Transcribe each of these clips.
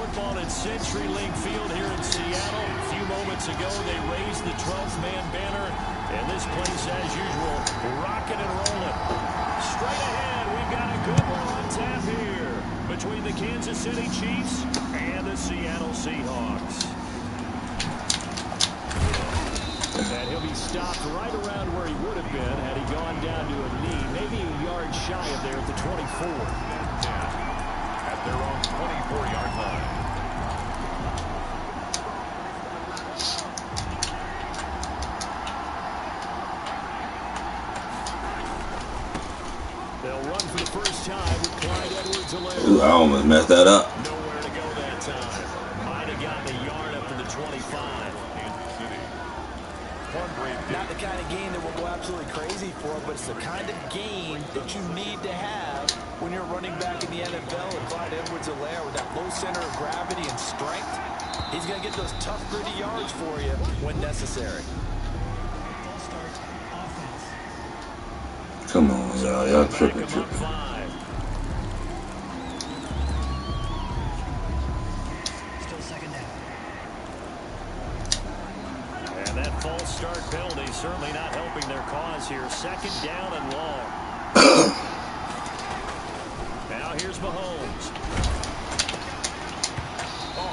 football at CenturyLink Field here in Seattle. A few moments ago, they raised the 12th-man banner, and this place, as usual, rocking and rolling. Straight ahead, we've got a good one on tap here between the Kansas City Chiefs and the Seattle Seahawks. And he'll be stopped right around where he would have been had he gone down to a knee, maybe a yard shy of there at the 24. At their own 24-yard line. They'll run for the first time with Clyde Edwards-Helaire. Ooh, I almost messed that up. Nowhere to go that time. Might have gotten a yard up to the 25. Not the kind of game that we'll go absolutely crazy for, but it's the kind of game that you need to have when you're running back in the NFL. And Clyde Edwards-Helaire with that low center of gravity and strength, he's going to get those tough, gritty yards for you when necessary. Come on, y'all. Y'all tripping. False start penalty certainly not helping their cause here. Second down and long. Now here's Mahomes.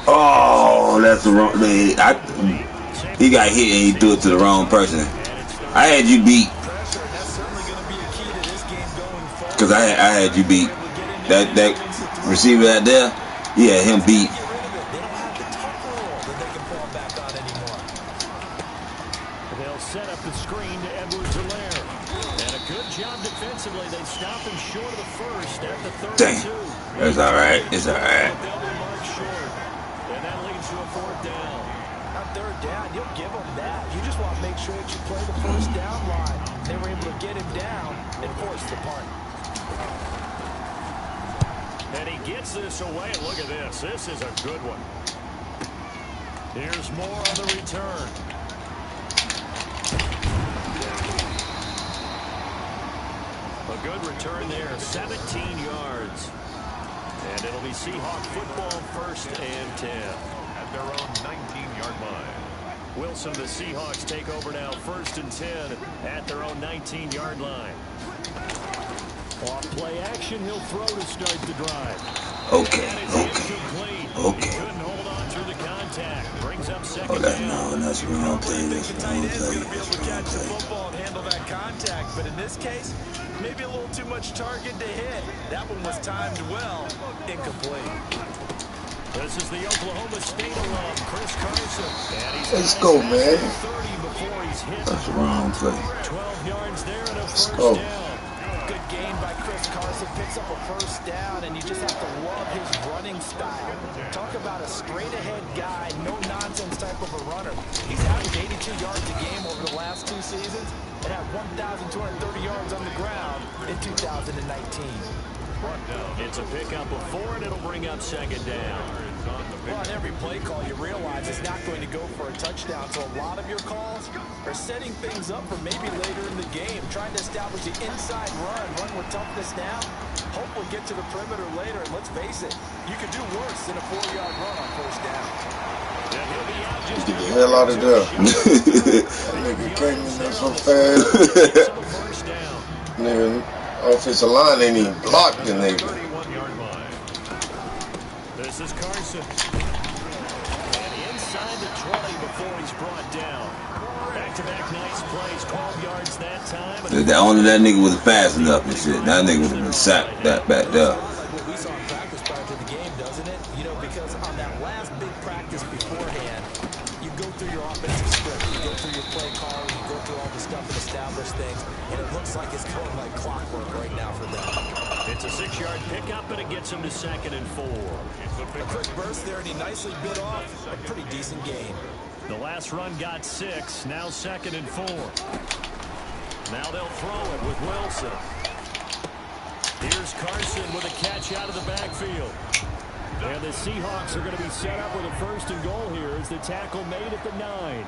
Oh, that's the wrong. He got hit and he threw it to the wrong person. I had you beat. Because I had you beat. That receiver out there, he had him beat. Set up the screen to Edwards-Helaire. And a good job defensively. They stop him short of the first at the 32. Dang. It's all right. It's all right. And that leads to a fourth down. On third down, you'll give them that. You just want to make sure that you play the first down line. They were able to get him down and force the punt. And he gets this away. Look at this. This is a good one. Here's more on the return. A good return there, 17 yards. And it'll be Seahawk football, first and 10. At their own 19-yard line. Wilson, the Seahawks take over now, first and 10 at their own 19-yard line. Off play action, he'll throw to start the drive. Okay. He couldn't hold on through the contact. Brings up second down. No, that's wrong play. That's wrong play. He's going to be able to catch the football and handle that contact. But in this case, maybe a little too much target to hit. That one was timed well. Incomplete. This is the Oklahoma State alum, Chris Carson. And he's Let's go, man. 30 before he's hit. That's the wrong play. 12 yards there and a first go. down. Good game by Chris Carson. Picks up a first down, and you just have to love his running style. Talk about a straight-ahead guy, no-nonsense type of a runner. He's averaged 82 yards a game over the last 2 seasons and had 1,230 yards on the ground in 2019. It's a pickup of 4, and it'll bring up second down. Well, on every play call, you realize it's not going to go for a touchdown, so a lot of your calls are setting things up for maybe later in the game, trying to establish the inside run with toughness now, hopefully get to the perimeter later, and let's face it, you could do worse than a 4-yard run on first down. Get the hell out of there. That nigga came in there so fast. Nigga, offensive line ain't even blocked the nigga. This is Carson. And inside the 20 before he's brought down. Back-to-back nice plays, 12 yards that time. Only that nigga was fast enough and shit. That nigga would have been sacked that back there. Like what we saw in practice prior to the game, doesn't it? You know, because on that last big practice beforehand, you go through your offensive script, you go through your play calling, you go through all the stuff and establish things, and it looks like it's going like clockwork right now for them. It's a 6-yard pickup, and it gets him to second and 4. A quick burst there, and he nicely bit off a pretty decent game. The last run got 6, now second and 4. Now they'll throw it with Wilson. Here's Carson with a catch out of the backfield. And the Seahawks are going to be set up with a first and goal here as the tackle made at the 9.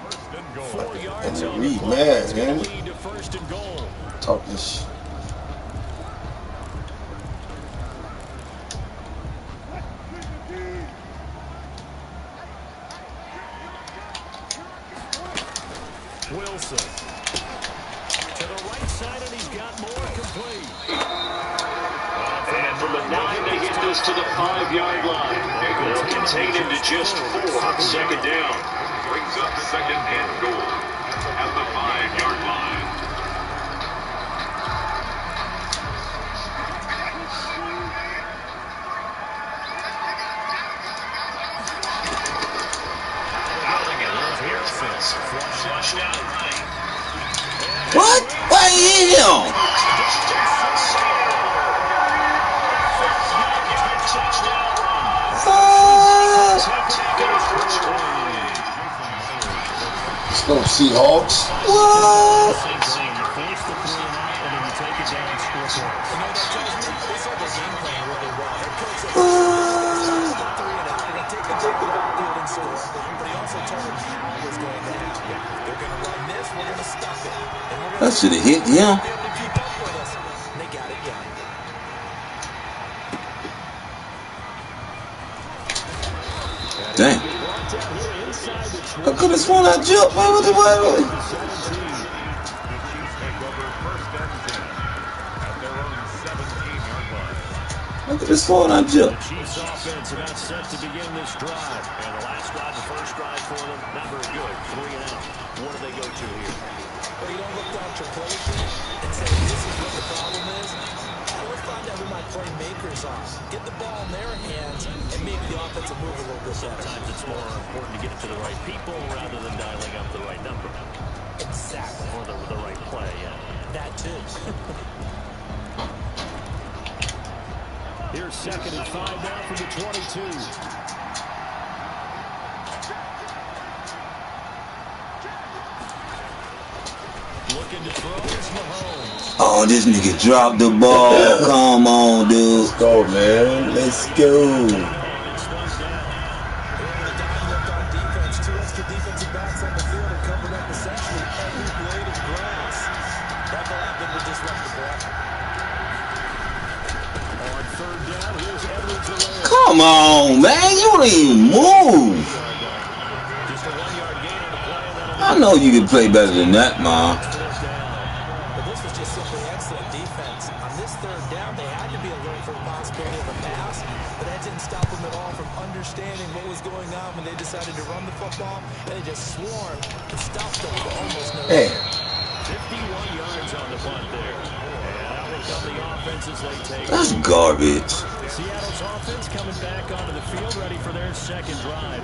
4 yards on the play. It's going to lead to first and goal. Talk this. Wilson. To the right side, and he's got more complete. And from the 9, they get this to the 5-yard line. They'll contain him to just 4 on second down. Brings up second and goal at the 5-yard line. Flushed out right. What? Why him? Let's go Seahawks. What? That should have hit him. Dang. I could have sworn I jumped. Wait. I could have sworn I jumped. The Chiefs offense about set to begin this drive. And the last drive, the first drive for them, not very good. 3 and out. What do they go to here? Well, you don't look down your play sheet and say, this is what the problem is. Let's find out who my playmakers are. Get the ball in their hands and make the offensive move a little bit better. Sometimes it's more important to get it to the right people rather than dialing up the right number. Exactly. Or the right play, yeah. That too. Here's second and 5 now from the 22. Looking to throw is Mahomes. Oh, this nigga dropped the ball. Come on, dude. Let's go, man. Let's go. Come on, man. You don't even move. I know you can play better than that, man. But this was just simply excellent defense. On this third down, they had to be alert for the possibility of a pass, but that didn't stop them at all from understanding what was going on when they decided to run the football. They just swarmed and stopped them for almost no time. 51 yards on the punt there. And out will come the offense as they take. That's garbage. Seattle's offense coming back onto the field, ready for their second drive.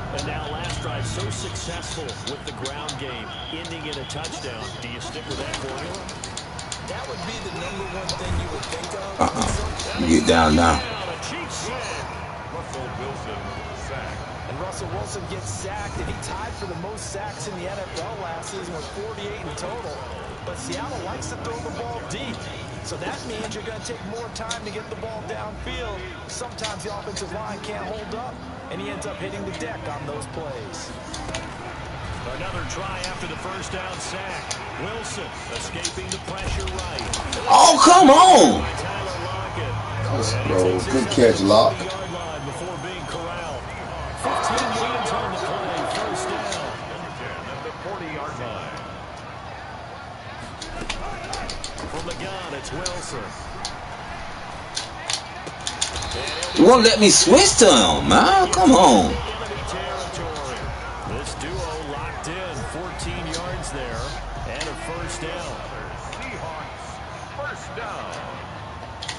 And now last drive so successful with the ground game, ending in a touchdown. Do you stick with that formula? That would be the #1 thing you would think of. You get down now. Russell Wilson sacked. And Russell Wilson gets sacked, and he tied for the most sacks in the NFL last season with 48 in total. But Seattle likes to throw the ball deep. So that means you're going to take more time to get the ball downfield. Sometimes the offensive line can't hold up, and he ends up hitting the deck on those plays. Another try after the first down sack. Wilson escaping the pressure right. Oh, come on. Let's go. Good catch, Lock. Before being corralled. 15 yards on the play. First down. At the 40-yard line. From the gun, it's Wilson. You won't let me switch to him, man. Come on. This duo locked in. 14 yards there. And a first down. Seahawks, first down.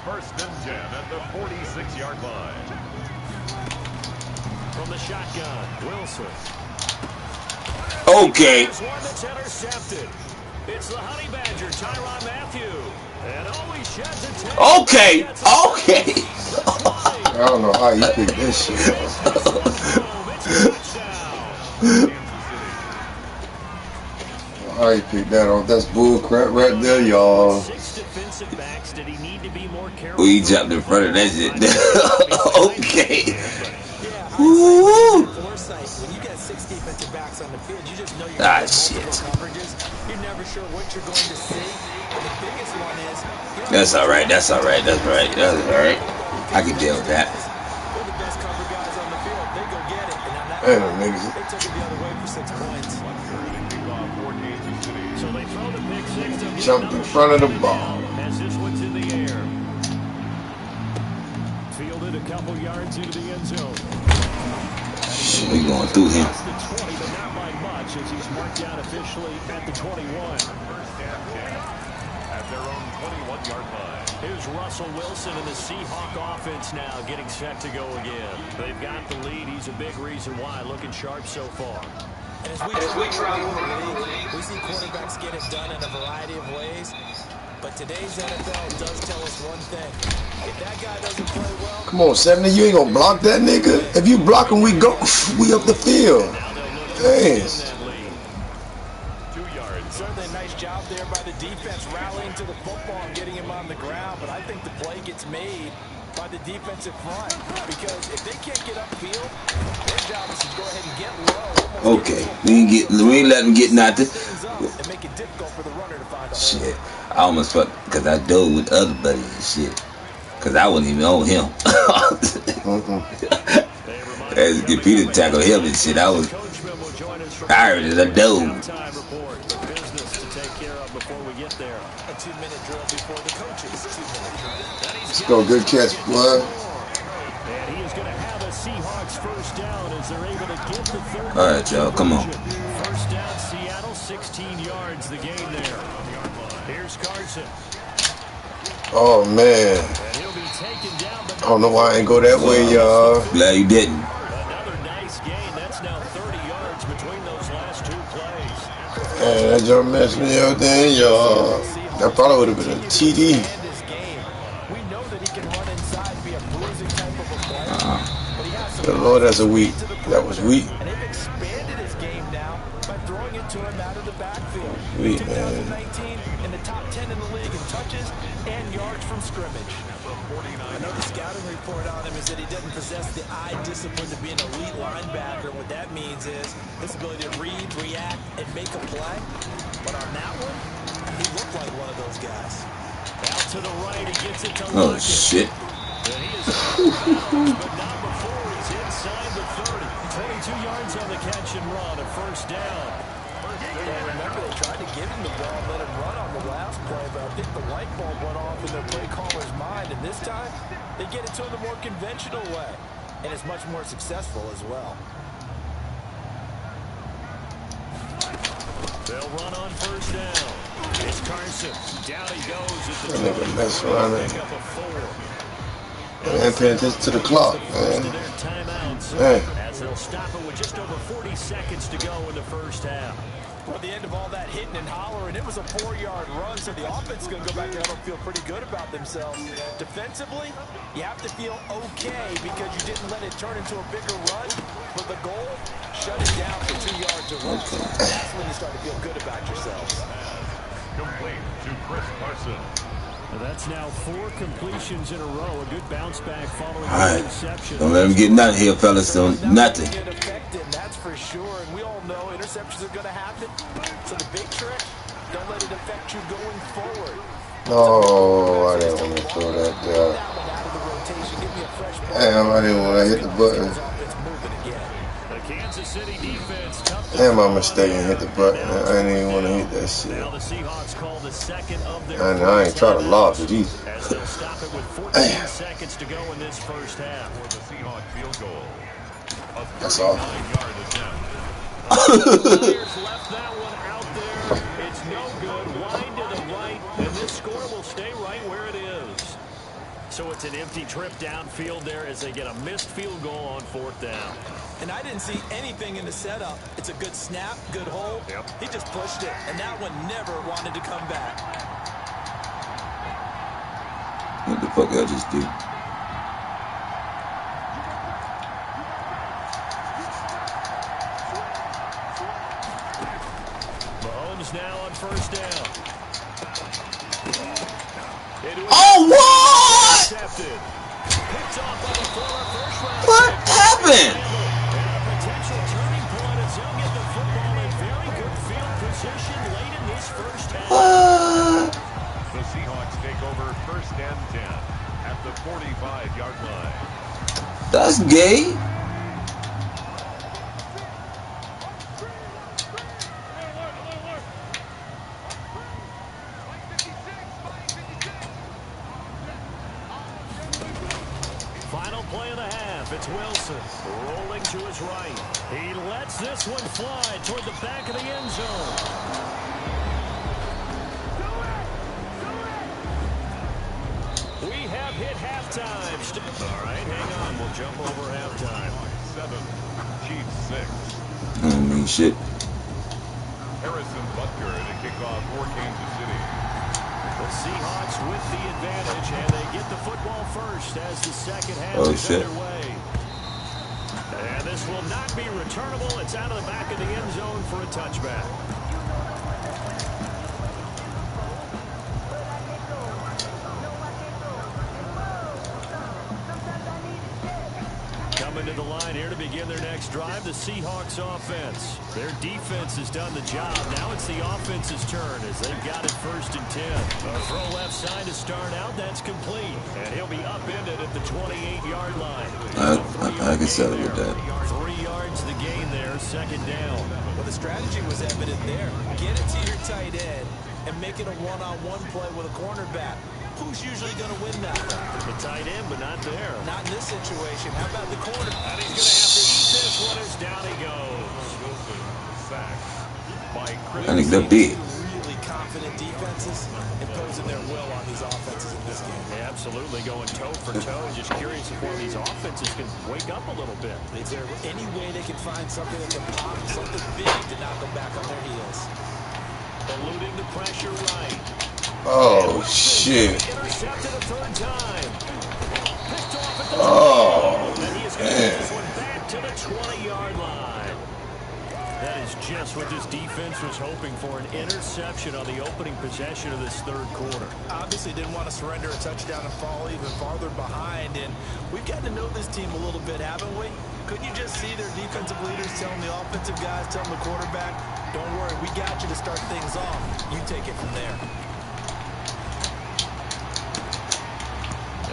First and 10 at the 46-yard line. From the shotgun, Wilson. Okay. There's one that's intercepted. It's the Honey Badger, Tyrann Mathieu. And he sheds a tail. Okay. I don't know how you picked this shit. How you picked that off? That's bull crap right there, y'all. 6 defensive backs. Did he need to be more careful? We jumped in front of that shit. Okay. Woo! When you got 6 defensive backs on the field, you just know you're going to shit. coverages. You're never sure what you're going to see. And the biggest one is That's all right. I can deal with that. they're the best cover guys on the field. They go get it. And on that Hey, niggas. they took it the other way for 6 points. Four games jumped in front of the ball. As this one's in the air. Fielded a couple yards into the end zone. Shit, we going through him. That's the 20, but not by much as he's marked down officially at the 21. First and 10 at their own 21-yard line. Here's Russell Wilson and the Seahawk offense now getting set to go again. They've got the lead. He's a big reason why. Looking sharp so far. And as we travel the league, we see quarterbacks get it done in a variety of ways. But today's NFL does tell us one thing. If that guy doesn't play well... Come on, 70, you ain't gonna block that nigga? If you block him, we go. We up the field. Dang. 2 yards. Certainly a nice job there by the defense rallying to the football and getting him on the ground. But I think the play gets made by the defensive front. Because if they can't get upfield, their job is to go ahead and get low. Okay, we ain't let him get nothing. And make it difficult for the runner to find a Shit, I almost fucked because I dove with other buddies and shit. Because I wasn't even on him. As if Peter tackled him and shit, I heard it, I dove. A 2-minute drill before the coach's 2-minute drill. Let's go, good catch, boy. And he is going to have a Seahawks first down as they're able to get the third. All right, y'all, come on. First down, Seattle, 16 yards, the gain there. Here's Carson. Oh, man. And he'll be taken down, but I don't know why I ain't go that way, y'all. Glad you didn't. another nice gain. That's now 30 yards between those last two plays. Man, that jump messed me up then, y'all. That probably would have been a TD. We know that he can run inside, be a bruising type of a player. But he has some Good Lord, that's a weak. That was weak. And they've expanded his game now by throwing it to him out of the backfield. Sweet, man. 2019 in the top 10 in the league in touches and yards from scrimmage. Another scouting report on him is that he doesn't possess the eye discipline to be an elite linebacker. What that means is his ability to read, react, and make a play. But on that one, he looked like one of those guys. Out to the right, he gets it to Oh, Lockett. shit. And he is bounds, but not before he's inside the 30. 22 yards on the catch and run, a first down. And remember, they tried to give him the ball and let him run on the last play, but I think the light bulb went off in their play caller's mind. And this time, they get it to him the more conventional way. And it's much more successful as well. They'll run on first down. It's Carson. Down he goes at the That nigga mess around and pick up a 4. man, paying attention to the clock, First man. of their timeouts. Hey. As they'll stop it with just over 40 seconds to go in the first half. At the end of all that hitting and hollering, it was a 4-yard run, so the offense is going to go back there and feel pretty good about themselves. Defensively, you have to feel okay because you didn't let it turn into a bigger run. But the goal, shut it down for 2 yards or less. That's when you start to feel good about yourselves. Complete to Chris Carson. That's now 4 completions in a row. A good bounce back following All right. the interception. Don't let him get nothing here, fellas. Don't nothing. Get affected, that's for sure. And we all know interceptions are going to happen. So the big trick, don't let it affect you going forward. Oh, I didn't want to throw that down. Damn, I didn't want to hit the button. The Kansas City defense tough to Damn, I'm mistaken. Hit the button. I didn't even want to hit that Now shit. the Seahawks call the second of their I ain't trying to lob it either. as they'll stop it with 14 seconds to go in this first half. For the Seahawks field goal. A That's all. 39-yard attempt. Players left that one out there. It's no good. Wide to the right, and this score will stay right where it is. So it's an empty trip downfield there as they get a missed field goal on 4th down. And I didn't see anything in the setup. It's a good snap, good hold. Yep. He just pushed it, and that one never wanted to come back. What the fuck I just did? Mahomes now on first down. Oh, what? Intercepted. Picked off by the former first-round What pick. happened? And a potential turning point as he'll get the football in very good field position late in this first half. What? The Seahawks take over first and 10 at the 45-yard line. That's gay. play of the half. It's Wilson rolling to his right. He lets this one fly toward the back of the end zone. We have hit halftime. All right, hang on. We'll jump over halftime. 7, Chiefs 6. I mean, shit. Harrison Butker to kick off for Kansas City. The Seahawks with the advantage, and they get the football first as the second half is underway. And this will not be returnable. It's out of the back of the end zone for a touchback. Coming to the line here to begin their next drive, the Seahawks offense. Their defense has done the job. Now it's the offense's turn as they've got it 1st and 10. A throw left side to start out. That's complete. And he'll be upended at the 28-yard line. I can settle with that. 3 yards the gain there, 2nd down. Well, the strategy was evident there. Get it to your tight end and make it a one-on-one play with a cornerback. Who's usually going to win that? The tight end, but not there. Not in this situation. How about the corner? And he's going to have to eat this one as down he goes. Wilson sacked by Chris. I think they're big. Really confident defenses imposing their will on these offenses in this game. Yeah, absolutely going toe for toe. Just curious if one of these offenses can wake up a little bit. Is there any way they can find something that can pop, something big to knock them back on their heels? Eluding the pressure right. Oh, shit. Intercepted a 3rd time. Picked off at the Oh, and he is going to get this one back to the 20-yard line. That is just what this defense was hoping for, an interception on the opening possession of this 3rd quarter. Obviously didn't want to surrender a touchdown and fall even farther behind, and we've got to know this team a little bit, haven't we? Couldn't you just see their defensive leaders telling the offensive guys, telling the quarterback, don't worry, we got you to start things off. You take it from there.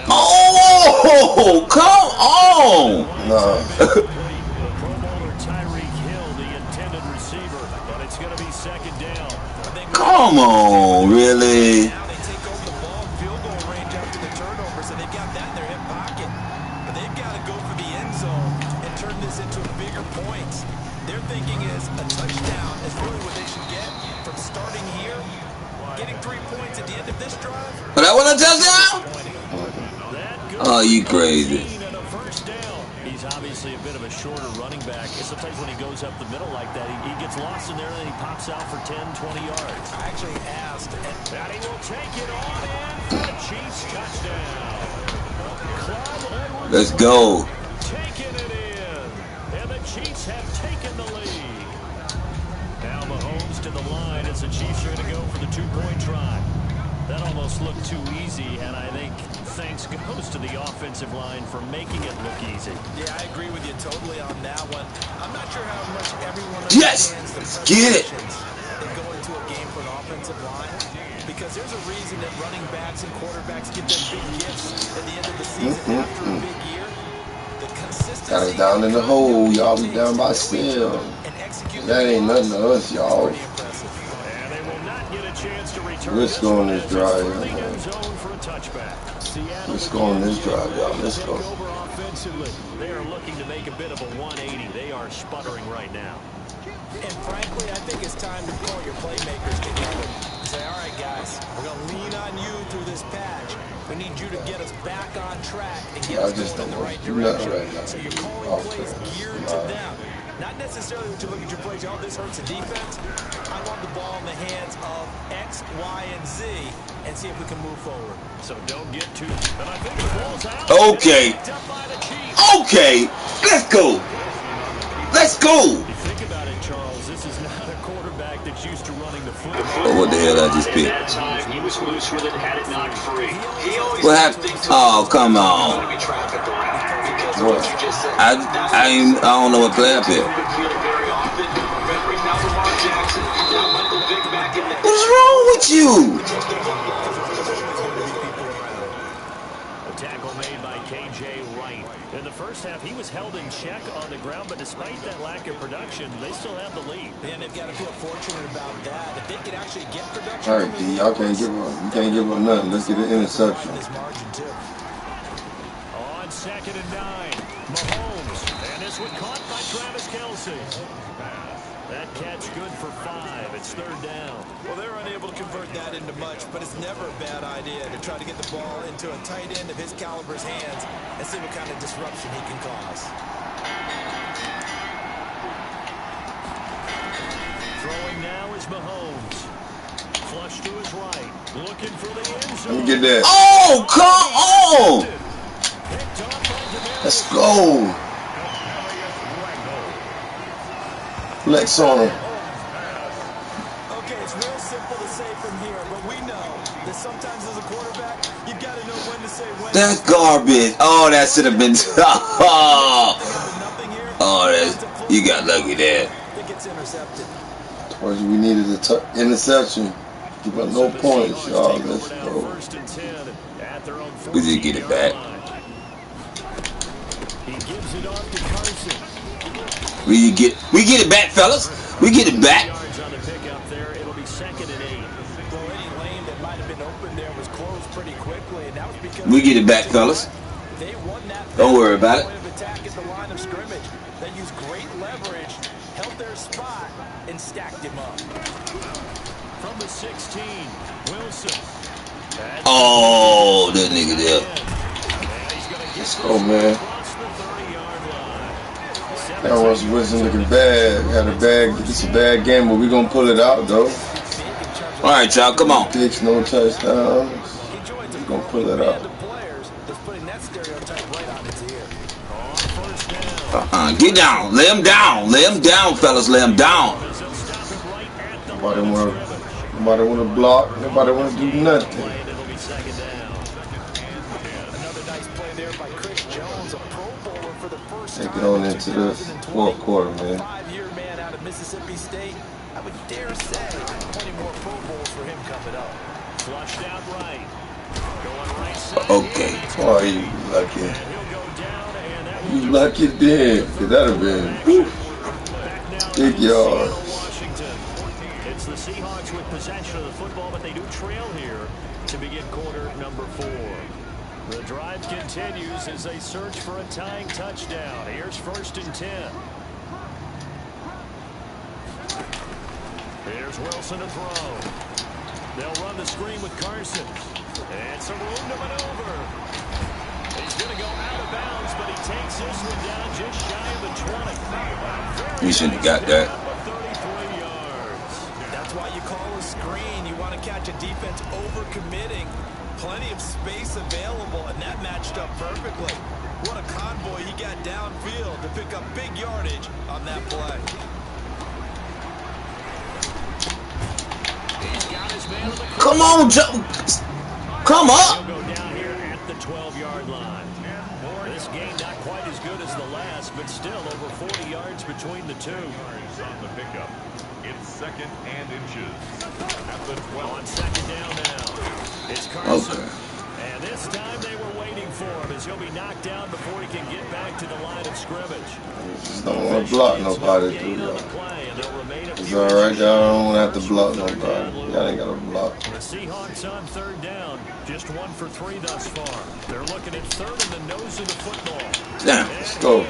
Oh, come on! no. The Pro Bowler Tyreek Hill, the intended receiver, but it's going to be 2nd down. Come on, really? Now they take over the ball, field goal range after the turnover, so they've got that in their hip pocket. But they've got to go for the end zone and turn this into bigger points. Their thinking is a touchdown is really what they should get from starting here. Getting 3 points at the end of this drive. But that was a touchdown? Oh, you crazy. He's obviously a bit of a shorter running back. Sometimes when he goes up the middle like that, he gets lost in there and then he pops out for 10, 20 yards. I actually asked. And he will take it on in for the Chiefs touchdown. Let's go. Taking it in. And the Chiefs have taken the lead. Now Mahomes to the line as the Chiefs are going to go for the 2-point try. That almost looked too easy, and I think thanks goes to the offensive line for making it look easy. Yeah, I agree with you totally on that one. I'm not sure how much everyone Yes! understands Let's the get it! that go into a game for an offensive line, because there's a reason that running backs and quarterbacks get them big gifts at the end of the season after a big year. The consistency. Got us down in the hole. Y'all be down by 7. That ain't nothing to us, y'all. Let's go on this drive. Let's go on this drive, y'all. Let's go. They are looking to make a bit of a 180. They are sputtering right now. And frankly, I think it's time to call your playmakers together. Say, all right, guys, we're going to lean on you through this patch. We need you to get us back on track and get us going in the right direction. So you're calling plays geared to them. Not necessarily that you look at your plays, oh, this hurts the defense. I want the ball in the hands of X, Y, and Z and see if we can move forward. So don't get too... And I think the ball's out. Okay. Okay. Let's go. Let's go. You think about it, Charles, this is not a quarterback that's used to running the football. Oh, what the hell I just picked? At that time, he was looser than had it knocked free. He always What happened? Oh, come on. What? I don't know what play I picked. What's wrong with you? A tackle made by K.J. Wright. In the first half, he was held in check on the ground, but despite that lack of production, they still have the lead. And they've got to feel fortunate about that. If they could actually get production. All right, D, y'all can't give up. You can't give up nothing. Let's get an interception. This margin, too. On second and 9. Mahomes. And this one caught by Travis Kelce. That catch good for 5. It's third down. Well, they're unable to convert that into much, but it's never a bad idea to try to get the ball into a tight end of his caliber's hands and see what kind of disruption he can cause. Throwing now is Mahomes. Flush to his right. Looking for the end zone. Let me get that. Oh, come on! Let's go. Flex on him. Okay, it's real simple to say from here, but we know that sometimes as a quarterback, you've got to know when to say when. That's garbage. Oh, that should have been. Oh, that you got lucky there. I think it's intercepted. Towards we needed an interception. Give up no points, y'all. Let's go. We did get it back. He gives it off to Carson. We get it back, fellas. We get it back. Yards on the pickup there. It'll be second and 8. Well, any lane that might have been open there was closed pretty quickly, and that was because We get it back, fellas. they won that. Don't worry about it. Point of attack at the line of scrimmage. They used great leverage, held their spot, and stacked him up. From the 16, Wilson. Oh, that nigga there. Let's go, man. Across the 30-yard line. That Russell Wilson looking bad. Had a bad. It's a bad game, but we gonna pull it out though. All right, y'all, come on. Picks, no touchdowns. We gonna pull it out. Get down. Lay him down. Lay him down, fellas. Lay him down. Nobody wanna block. Nobody wanna do nothing. It'll be second down. Another nice play there by Chris Jones, a Pro Bowler for the first time. Take it on into the fourth quarter, man. 5-year man out of Mississippi State. I would dare say plenty more Pro Bowls for him coming up. Flushed out right. Going right side. Okay. Oh, you lucky. And he'll go down, and that You lucky then. Cause that'd have been whew, big yard. Washington. It's the Seahawks with possession of the football, but they do trail here to begin quarter number 4. The drive continues as they search for a tying touchdown. Here's first and 10. Here's Wilson to throw. They'll run the screen with Carson. And some room to maneuver. He's going to go out of bounds, but he takes this one down just shy of the 20. You shouldn't have got that. 33 yards. That's why you call a screen. You want to catch a defense over-committing. Plenty of space available, and that matched up perfectly. What a convoy he got downfield to pick up big yardage on that play. He's got his man on the Come on, Joe. Come up. He'll go down here at the 12-yard line. This game not quite as good as the last, but still over 40 yards between the two. Yards on the pickup. It's second and inches. At the 12. On second down now. It's Carson. Okay. And this time they were waiting for him as he'll be knocked down before he can get back to the line of scrimmage. Just don't want to block nobody, Gain do on y'all. the play, and they'll remain a It's few alright, inches y'all don't shy have to of block the nobody. Y'all ain't gotta block. The Seahawks on third down. Just 1 for 3 thus far. They're looking at third in the nose of the football. Damn. Let's go.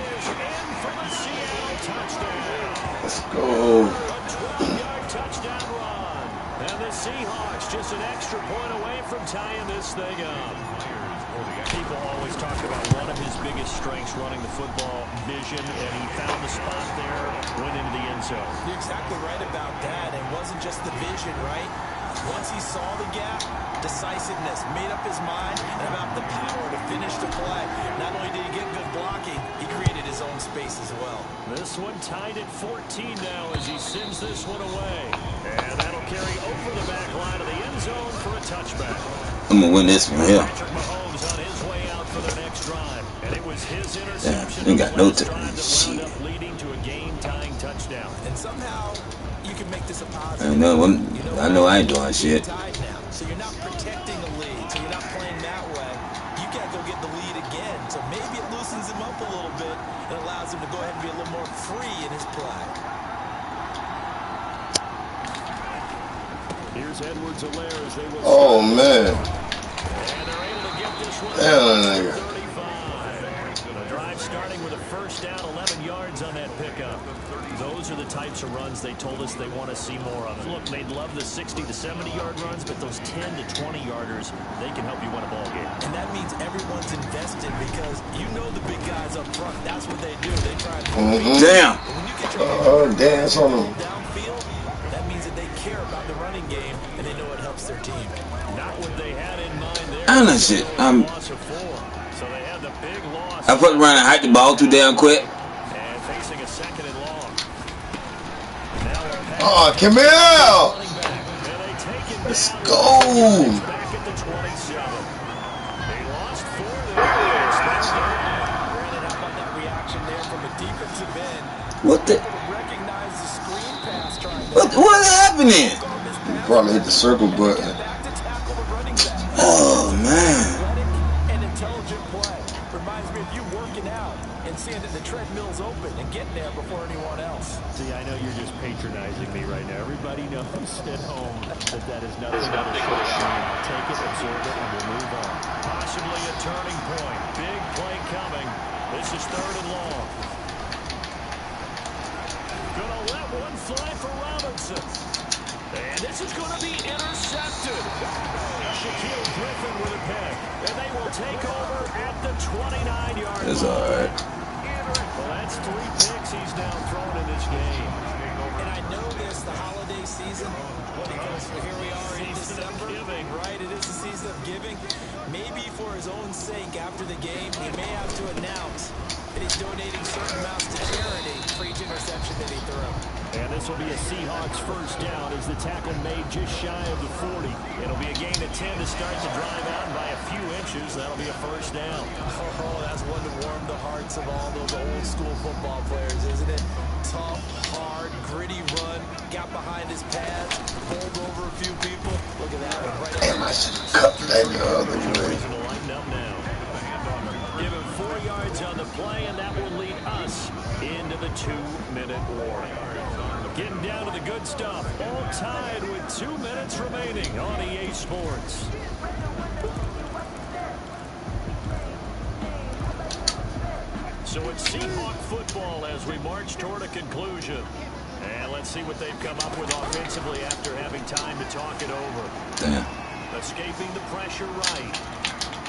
Let's go. A 12-yard touchdown run. And the Seahawks just an extra point away from tying this thing up. People always talk about one of his biggest strengths running the football, vision, and he found the spot there, went into the end zone. You're exactly right about that. It wasn't just the vision, right? Once he saw the gap, decisiveness, made up his mind, and about the power to finish the play. Not only did he get good blocking, he created his own space as well. This one tied at 14 now as he sends this one away. And that'll carry over the back line of the end zone for a touchback. I'm gonna win this one here. Patrick Mahomes on his way out for their next drive. And it was his interception. Damn, ain't got no last time. drive that wound up leading to a game-tying touchdown. And somehow, you can make this a I positive. know I ain't doing shit. Tied now, so you're not protecting the lead, so you're not playing that way. You got to go get the lead again, so maybe it loosens him up a little bit and allows him to go ahead and be a little more free in his play. Here's Edwards-Helaire as they will. Oh man. And they're able to get this one. Damn, nigga. 35. first down, 11 yards on that pickup. Those are the types of runs they told us they want to see more of. Look, they'd love the 60 to 70-yard runs, but those 10 to 20-yarders, they can help you win a ball game. And that means everyone's invested because you know the big guys up front. That's what they do. They try and Damn. when you get your dance on them. Downfield, that means that they care about the running game and they know it helps their team. Not what they had in mind there. I know shit. Loss of 4. So they had the big loss. I fucked around and hiked the ball too damn quick. And facing a second and long. Oh, come here! Let's go! Back at the 27. They lost 4 there. How about that reaction there from a defensive end? What the? Recognize the screen pass trying to What's happening? You probably hit the circle button. back to tackle the running back. Oh man. An intelligent play. Reminds me of you working out and seeing that the treadmill's open and getting there before anyone else. See, I know you're just patronizing me right now. Everybody knows at home that is nothing but a short game. Take it, absorb it, and we'll move on. Possibly a turning point. Big play coming. This is 3rd and long. Gonna let one fly for Robinson. And this is going to be intercepted. Shaquille Griffin with a pick. And they will take over at the 29-yard line. It's alright. Well, that's 3 picks he's now thrown in this game. And I know this, the holiday season, because here we are in December, right? It is the season of giving. Maybe for his own sake, after the game, he may have to announce that he's donating certain amounts to charity for each interception that he threw. And this will be a Seahawks first down as the tackle made just shy of the 40. It'll be a gain of 10 to start the drive out, and by a few inches, that'll be a first down. Oh, that's one to warm the hearts of all those old school football players, isn't it? Tough, hard, gritty run, got behind his pads, bowled over a few people. Look at that one right Damn, I should have cut that the other way. Reason to lighten up now. Give him 4 yards on the play, and that will lead us into the 2-minute warning. Getting down to the good stuff. All tied with 2 minutes remaining on EA Sports. So it's Seahawk football as we march toward a conclusion. And let's see what they've come up with offensively after having time to talk it over. Damn. Escaping the pressure right.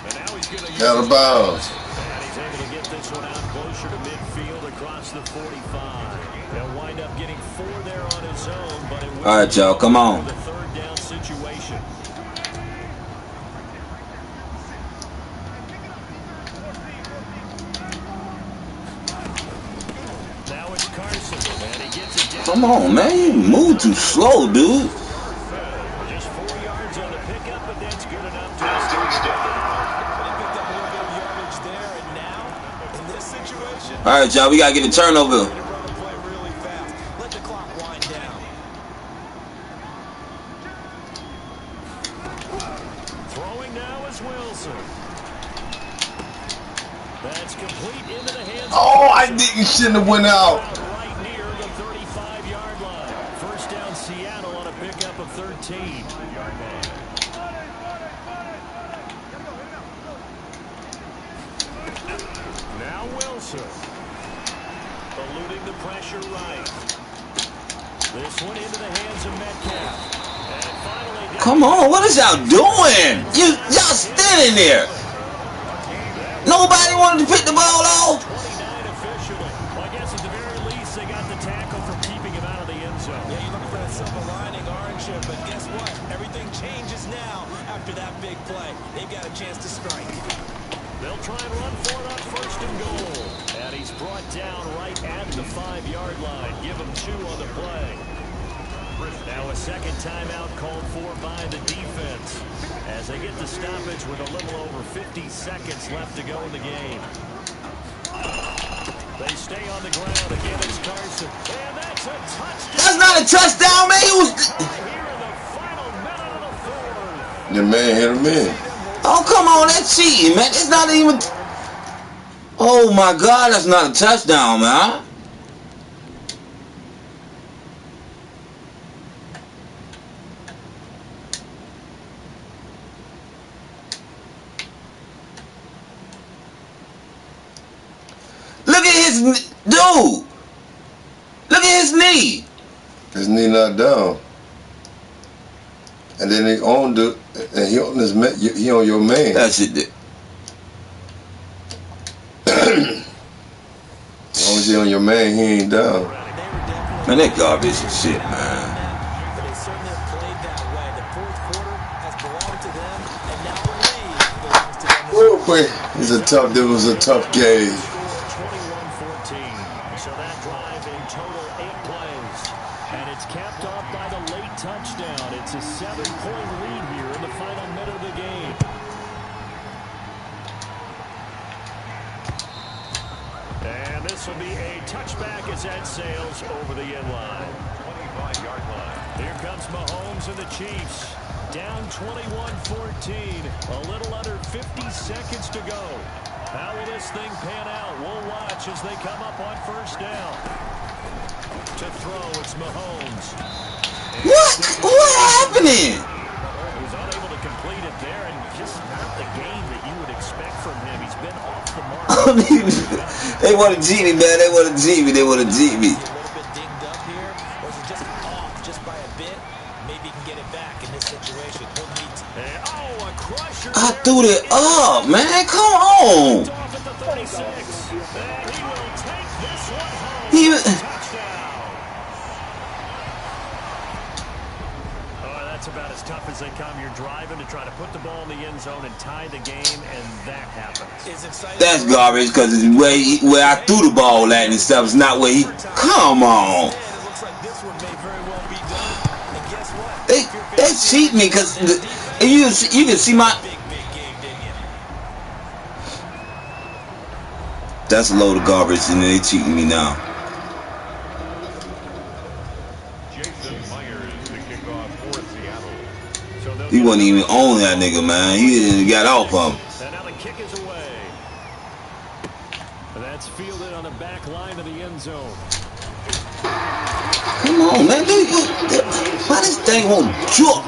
And now he's going to use Out of bounds. and he's able to get this one out closer to midfield across the 45. He'll wind up getting 4 there on his own, but it will All right, y'all, come on. the 3rd down situation. Now it's Carson, and he gets it down. Come on, man. You move too slow, dude. Just 4 yards on the pickup, but that's good enough to All right, y'all. We got to get a turnover. Let the clock wind down. Throwing now is Wilson. That's complete into the hands. Oh, I didn't. Shouldn't have went out. Right near the 35-yard line. First down Seattle on a pickup of 13. Now Wilson. Eluding the pressure right. This one into the hands of Metcalf. And finally, Come on. What is y'all doing? Y'all standing there. Nobody wanted to pick the ball off. 29 officially. Well, I guess at the very least, they got the tackle for keeping him out of the end zone. Yeah, you're looking for that silver lining, aren't you? But guess what? Everything changes now after that big play. They've got a chance to strike. They'll try and run for it on 1st and goal. And he's brought down right at the 5-yard line. Give him 2 on the play. Now a second timeout called for by the defense as they get the stoppage with a little over 50 seconds left to go in the game. They stay on the ground. Again, it's Carson. And that's a touchdown. That's not a touchdown, man. He was. Here in the final minute of the 4th. The man hit him in. Oh, come on. That's cheating, man. It's not even. Oh, my God. That's not a touchdown, man. Look at his dude. Look at his knee. His knee not down. And then he owned it, and he on he on your man. That shit. As long as he on your man, he ain't down. Man, that garbage and shit, man. But they certainly have played that way. The fourth quarter has belonged to them, and now the lead belongs to them. Woo, boy. It was a tough game. 21-14. So that drive in total 8 plays. And it's capped off by the late touchdown. It's a 7-point lead here in the final minute of the game. And this will be a touchback as that sails over the end line. 25-yard line. Here comes Mahomes and the Chiefs. Down 21-14. A little under 50 seconds to go. How will this thing pan out? We'll watch as they come up on first down. To throw, it's Mahomes. What happening? He was unable to complete it there, and just not the game that you would expect from him. He's been off the mark. They want to G me, man. They want to G me. They want to G me. A little bit dinged up here, or is it just off just by a bit? Maybe he can get it back in this situation. He'll need to. A crusher. I threw it up, man. Come on. Off at the 36. And he will take this one home. Touchdown. That's about as tough as they come. You're driving to try to put the ball in the end zone and tie the game, and that happens. That's garbage because it's where I threw the ball at and stuff. It's not where he. Come on. They cheat me because you can see my. That's a load of garbage, and they cheating me now. He wasn't even on that nigga, man. He didn't got off of him. And now the kick is away. And that's fielded on the back line of the end zone. Come on, man. Why this thing won't jerk?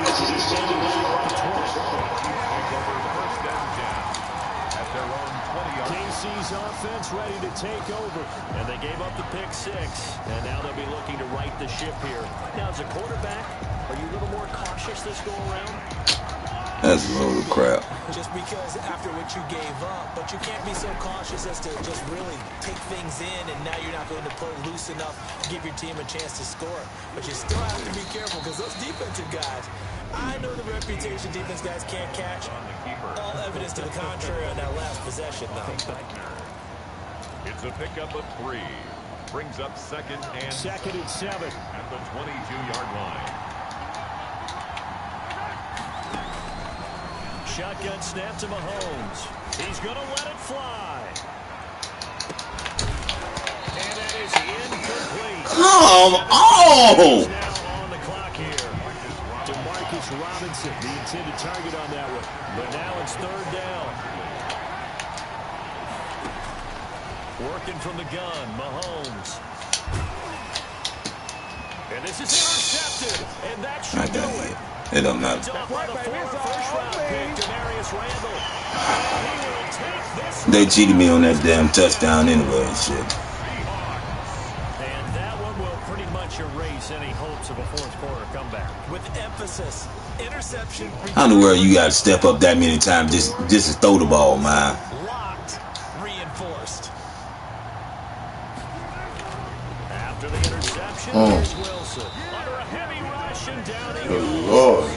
KC's offense ready to take over. And they gave up the pick 6. And now they'll be looking to right the ship here. Now, as a quarterback, are you a little more cautious this go around? That's a load of crap. Just because after what you gave up, but you can't be so cautious as to just really take things in, and now you're not going to play loose enough to give your team a chance to score. But you still have to be careful because those defensive guys, I know the reputation defense guys can't catch. All evidence to the contrary on that last possession, though. It's a pickup of 3. Brings up second and 7 at the 22-yard line. Shotgun snap to Mahomes. He's going to let it fly. And that is incomplete. Come on! Now on the clock here. DeMarcus Robinson, the intended target on that one. But now it's third down. Working from the gun, Mahomes. And this is intercepted. And that should do it. It don't matter. They cheated me on that damn touchdown anyway and shit. And that one will pretty much erase any hopes of a fourth quarter comeback. With emphasis, interception. How in the world you got to step up that many times just to throw the ball, man? Locked, reinforced. After the interception, here's Wilson. Under a heavy rush and down he Good goes. Lord.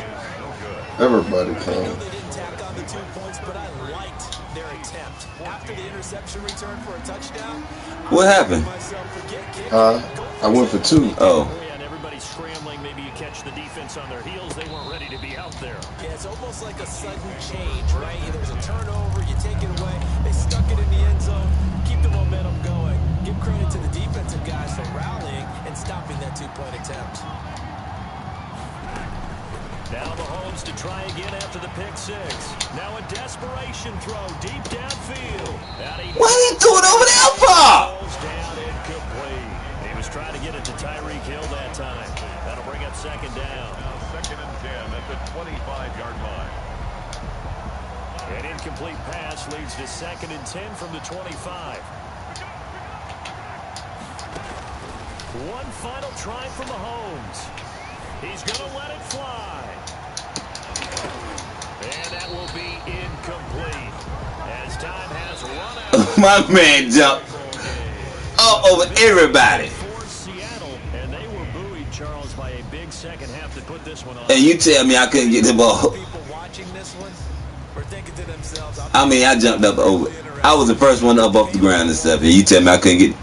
Everybody I know come. they didn't tack on the 2 points, but I liked their attempt. After the interception return for a touchdown, What happened? I went for 2. Oh. And everybody's scrambling. Maybe you catch the defense on their heels. They weren't ready to be out there. Yeah, it's almost like a sudden change, right? There's a turnover, you take it away. They stuck it in the end zone. Keep the momentum going. Give credit to the defensive guys for rallying and stopping that 2-point attempt. Now Mahomes to try again after the pick 6. Now a desperation throw deep downfield. What are you doing over there for? Down incomplete. He was trying to get it to Tyreek Hill that time. That'll bring up second down. Now second and 10 at the 25-yard line. An incomplete pass leads to second and 10 from the 25. One final try from Mahomes. He's going to let it fly. And that will be incomplete. As time has run out. My man jumped all over everybody. For Seattle, and they were buoyed, Charles, by a big second half to put this one on. And you tell me I couldn't get the ball. People watching this one are thinking to themselves, I mean, I jumped up over. I was the first one up off the ground and stuff. And you tell me I couldn't get.